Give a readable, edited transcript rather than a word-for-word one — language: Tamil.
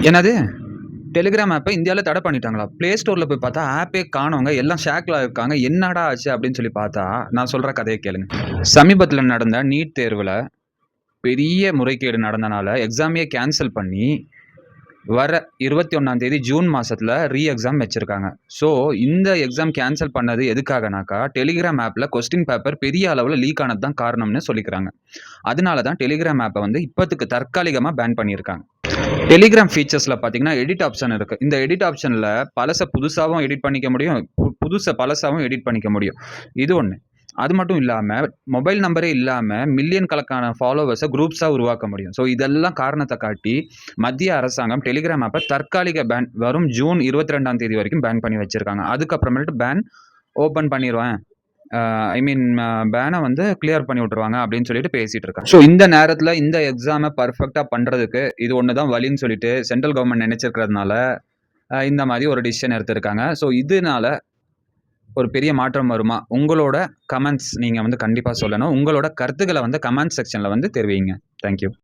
என்னது? டெலிகிராம் ஆப்ப இந்தியால தடை பண்ணிட்டாங்களா? Play Storeல போய் பார்த்தா ஆப்பே காணோங்க. எல்லாம் ஷாக்ல இருக்காங்க. என்னடா ஆச்சு அப்படின்னு சொல்லி பார்த்தா, நான் சொல்ற கதைய கேளுங்க. சமீபத்தில நடந்த நீட் தேர்வுல பெரிய முறைகேடு நடந்தனால எக்ஸாமயே கேன்சல் பண்ணி, வர 21ஆம் தேதி ஜூன் மாசத்துல எக்ஸாம் வச்சிருக்காங்க. ஸோ, இந்த எக்ஸாம் கேன்சல் பண்ணது எதுக்காகனாக்கா, டெலிகிராம் ஆப்ல கொஸ்டின் பேப்பர் பெரிய அளவுல லீக் ஆனது தான் காரணம்னு சொல்லிக்கிறாங்க. அதனால தான் டெலிகிராம் ஆப்ப வந்து இப்போதைக்கு தற்காலிகமா பேன் பண்ணியிருக்காங்க. டெலிகிராம் ஃபீச்சர்ஸ்ல பார்த்தீங்கன்னா, எடிட் ஆப்ஷன் இருக்கு. இந்த எடிட் ஆப்ஷன்ல பழச புதுசாவும் எடிட் பண்ணிக்க முடியும். புதுச பழசாவும் எடிட் பண்ணிக்க முடியும். இது ஒண்ணு. அது மட்டும் இல்லாம, மொபைல் நம்பரே இல்லாம மில்லியன் கணக்கான ஃபாலோவர்ஸ குரூப்ஸா உருவாக்க முடியும். ஸோ இதெல்லாம் காரணத்த காட்டி, மத்திய அரசாங்கம் டெலிகிராம் ஆப்ப தற்காலிக பேன் வரும் ஜூன் 22ஆம் தேதி வரைக்கும் பேன் பண்ணி வச்சிருக்காங்க. அதுக்கப்புறமேட்டு பேன் ஓப்பன் பண்ணிருவேன். ஐ மீன் பேன வந்து கிளியர் பண்ணி விட்டுருவாங்க அப்படின்னு சொல்லிட்டு பேசிட்டு இருக்காங்க. ஸோ இந்த நேரத்துல இந்த எக்ஸாம பெர்ஃபெக்ட்டா பண்றதுக்கு இது ஒண்ணு தான் வழின்னு சொல்லிட்டு சென்ட்ரல் கவர்ன்மெண்ட் நினைச்சிருக்கிறதுனால, இந்த மாரி ஒரு டிசிஷன் எடுத்திருக்காங்க. ஸோ இதனால ஒரு பெரிய மாற்றம் வருமா? உங்களோட கமெண்ட்ஸ் நீங்க வந்து கண்டிப்பா சொல்லணும். உங்களோட கருத்துக்கள வந்து கமெண்ட் செக்ஷன்ல வந்து தெரிவிங்க. Thank you.